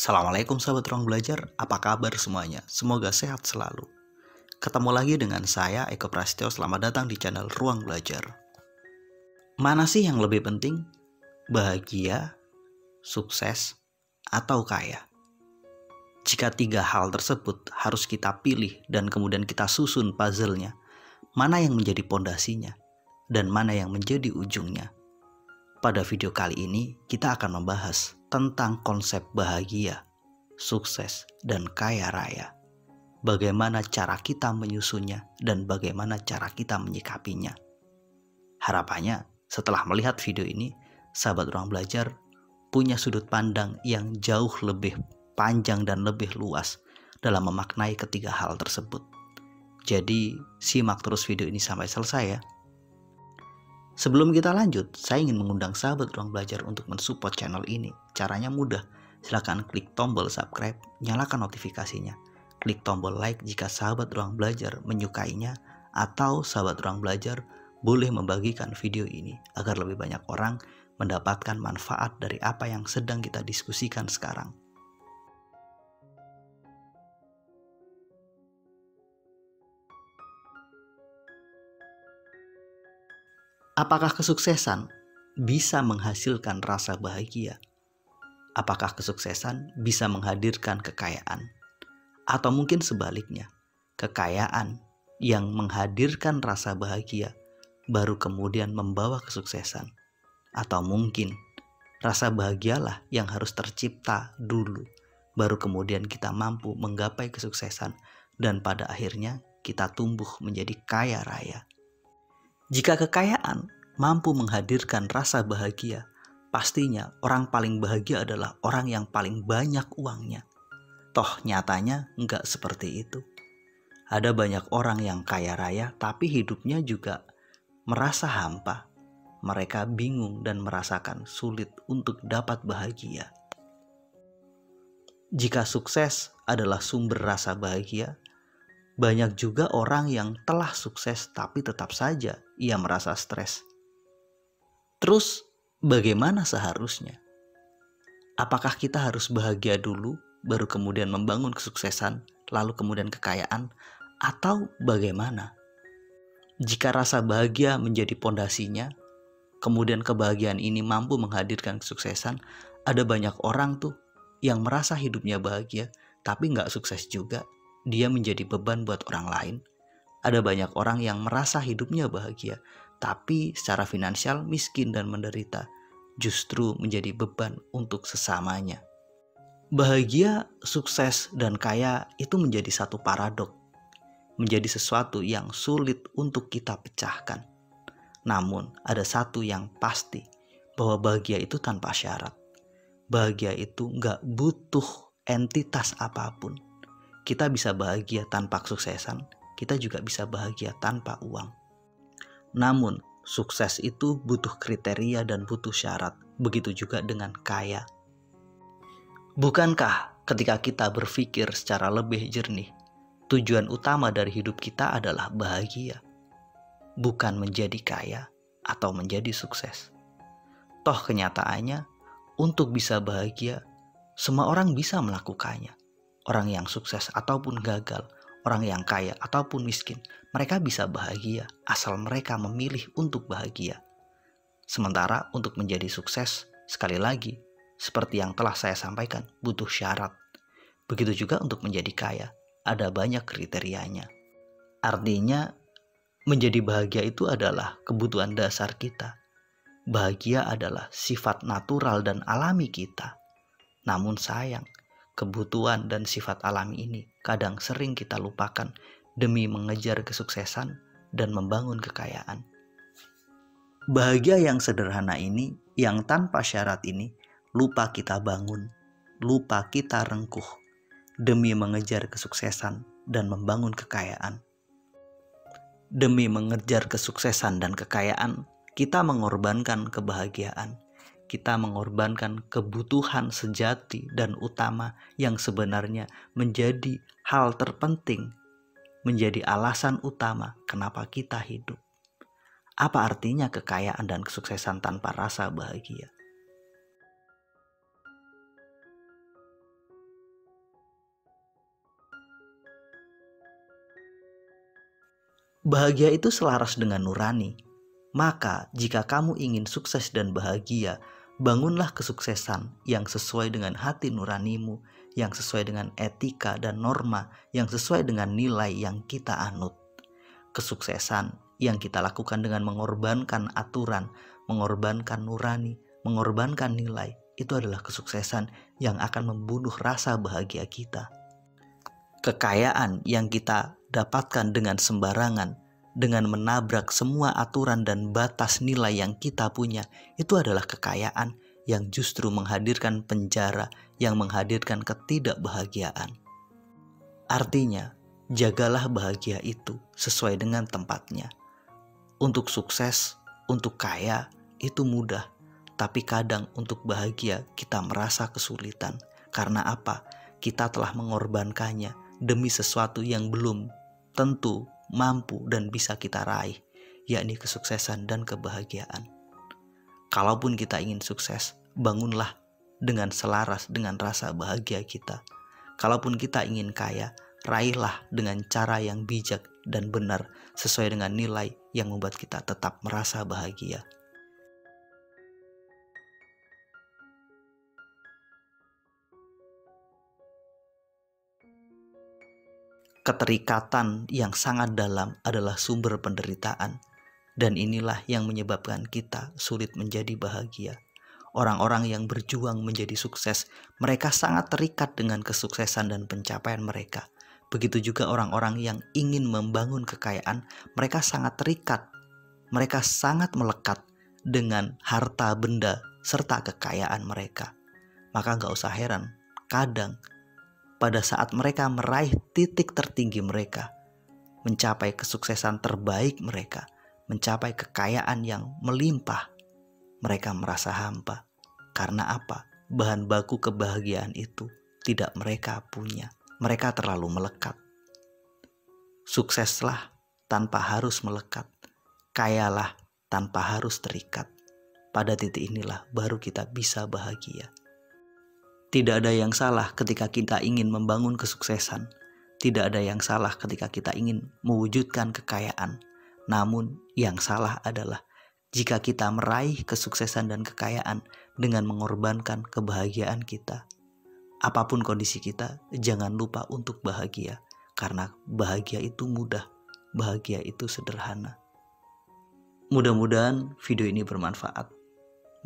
Assalamualaikum sahabat ruang belajar, apa kabar semuanya? Semoga sehat selalu. Ketemu lagi dengan saya Eko Prasetyo, selamat datang di channel Ruang Belajar. Mana sih yang lebih penting? Bahagia, sukses, atau kaya? Jika tiga hal tersebut harus kita pilih dan kemudian kita susun puzzle-nya, mana yang menjadi pondasinya dan mana yang menjadi ujungnya? Pada video kali ini kita akan membahas tentang konsep bahagia, sukses, dan kaya raya. Bagaimana cara kita menyusunnya dan bagaimana cara kita menyikapinya. Harapannya setelah melihat video ini, sahabat ruang belajar punya sudut pandang yang jauh lebih panjang dan lebih luas dalam memaknai ketiga hal tersebut. Jadi simak terus video ini sampai selesai ya. Sebelum kita lanjut, saya ingin mengundang sahabat ruang belajar untuk mensupport channel ini. Caranya mudah, silakan klik tombol subscribe, nyalakan notifikasinya. Klik tombol like jika sahabat ruang belajar menyukainya, atau sahabat ruang belajar boleh membagikan video ini agar lebih banyak orang mendapatkan manfaat dari apa yang sedang kita diskusikan sekarang. Apakah kesuksesan bisa menghasilkan rasa bahagia? Apakah kesuksesan bisa menghadirkan kekayaan? Atau mungkin sebaliknya, kekayaan yang menghadirkan rasa bahagia baru kemudian membawa kesuksesan? Atau mungkin rasa bahagialah yang harus tercipta dulu, baru kemudian kita mampu menggapai kesuksesan dan pada akhirnya kita tumbuh menjadi kaya raya. Jika kekayaan mampu menghadirkan rasa bahagia, pastinya orang paling bahagia adalah orang yang paling banyak uangnya. Toh nyatanya enggak seperti itu. Ada banyak orang yang kaya raya tapi hidupnya juga merasa hampa. Mereka bingung dan merasakan sulit untuk dapat bahagia. Jika sukses adalah sumber rasa bahagia, banyak juga orang yang telah sukses tapi tetap saja ia merasa stres. Terus bagaimana seharusnya? Apakah kita harus bahagia dulu baru kemudian membangun kesuksesan lalu kemudian kekayaan, atau bagaimana? Jika rasa bahagia menjadi pondasinya, kemudian kebahagiaan ini mampu menghadirkan kesuksesan, ada banyak orang tuh yang merasa hidupnya bahagia tapi nggak sukses juga. Dia menjadi beban buat orang lain. Ada banyak orang yang merasa hidupnya bahagia, tapi secara finansial miskin dan menderita, justru menjadi beban untuk sesamanya. Bahagia, sukses, dan kaya itu menjadi satu paradok, menjadi sesuatu yang sulit untuk kita pecahkan. Namun ada satu yang pasti, bahwa bahagia itu tanpa syarat. Bahagia itu gak butuh entitas apapun. Kita bisa bahagia tanpa kesuksesan, kita juga bisa bahagia tanpa uang. Namun, sukses itu butuh kriteria dan butuh syarat. Begitu juga dengan kaya. Bukankah ketika kita berpikir secara lebih jernih, tujuan utama dari hidup kita adalah bahagia, bukan menjadi kaya atau menjadi sukses? Toh kenyataannya, untuk bisa bahagia, semua orang bisa melakukannya. Orang yang sukses ataupun gagal, orang yang kaya ataupun miskin, mereka bisa bahagia asal mereka memilih untuk bahagia. Sementara untuk menjadi sukses, sekali lagi, seperti yang telah saya sampaikan, butuh syarat. Begitu juga untuk menjadi kaya, ada banyak kriterianya. Artinya, menjadi bahagia itu adalah kebutuhan dasar kita. Bahagia adalah sifat natural dan alami kita. Namun sayang, kebutuhan dan sifat alami ini kadang sering kita lupakan demi mengejar kesuksesan dan membangun kekayaan. Bahagia yang sederhana ini, yang tanpa syarat ini, lupa kita bangun, lupa kita rengkuh demi mengejar kesuksesan dan membangun kekayaan. Demi mengejar kesuksesan dan kekayaan, kita mengorbankan kebahagiaan. Kita mengorbankan kebutuhan sejati dan utama yang sebenarnya menjadi hal terpenting, menjadi alasan utama kenapa kita hidup. Apa artinya kekayaan dan kesuksesan tanpa rasa bahagia? Bahagia itu selaras dengan nurani. Maka jika kamu ingin sukses dan bahagia, bangunlah kesuksesan yang sesuai dengan hati nuranimu, yang sesuai dengan etika dan norma, yang sesuai dengan nilai yang kita anut. Kesuksesan yang kita lakukan dengan mengorbankan aturan, mengorbankan nurani, mengorbankan nilai, itu adalah kesuksesan yang akan membunuh rasa bahagia kita. Kekayaan yang kita dapatkan dengan sembarangan, dengan menabrak semua aturan dan batas nilai yang kita punya, itu adalah kekayaan yang justru menghadirkan penjara, yang menghadirkan ketidakbahagiaan. Artinya, jagalah bahagia itu sesuai dengan tempatnya. Untuk sukses, untuk kaya, itu mudah. Tapi kadang untuk bahagia kita merasa kesulitan. Karena apa? Kita telah mengorbankannya demi sesuatu yang belum tentu mampu dan bisa kita raih, yakni kesuksesan dan kebahagiaan. Kalaupun kita ingin sukses, bangunlah dengan selaras dengan rasa bahagia kita. Kalaupun kita ingin kaya, raihlah dengan cara yang bijak dan benar sesuai dengan nilai yang membuat kita tetap merasa bahagia. Keterikatan yang sangat dalam adalah sumber penderitaan, dan inilah yang menyebabkan kita sulit menjadi bahagia. Orang-orang yang berjuang menjadi sukses, mereka sangat terikat dengan kesuksesan dan pencapaian mereka. Begitu juga orang-orang yang ingin membangun kekayaan, mereka sangat terikat, mereka sangat melekat dengan harta benda serta kekayaan mereka. Maka gak usah heran, kadang pada saat mereka meraih titik tertinggi mereka, mencapai kesuksesan terbaik mereka, mencapai kekayaan yang melimpah, mereka merasa hampa. Karena apa? Bahan baku kebahagiaan itu tidak mereka punya. Mereka terlalu melekat. Sukseslah tanpa harus melekat. Kayalah tanpa harus terikat. Pada titik inilah baru kita bisa bahagia. Tidak ada yang salah ketika kita ingin membangun kesuksesan. Tidak ada yang salah ketika kita ingin mewujudkan kekayaan. Namun yang salah adalah jika kita meraih kesuksesan dan kekayaan dengan mengorbankan kebahagiaan kita. Apapun kondisi kita, jangan lupa untuk bahagia. Karena bahagia itu mudah, bahagia itu sederhana. Mudah-mudahan video ini bermanfaat.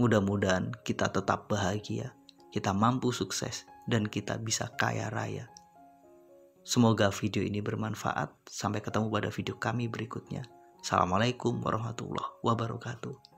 Mudah-mudahan kita tetap bahagia. Kita mampu sukses, dan kita bisa kaya raya. Semoga video ini bermanfaat. Sampai ketemu pada video kami berikutnya. Assalamualaikum warahmatullahi wabarakatuh.